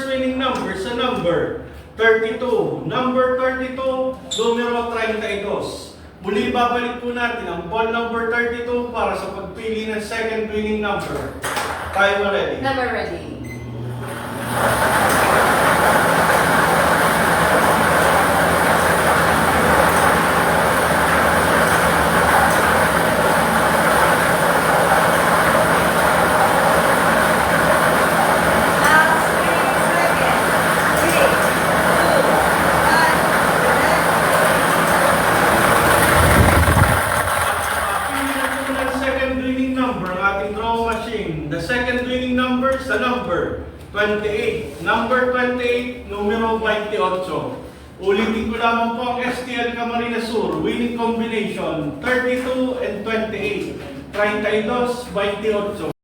winning number sa number 32. Number 32, numero 32. Muli babalik po natin ang ball number 32 para sa pagpili ng second winning number. Tayo ready? Number ready. The second winning number sa number 28. Number 28, numero 28. Ulitin ko lamang po ang STL Camarines Sur. Winning combination 32 and 28. 32, 28.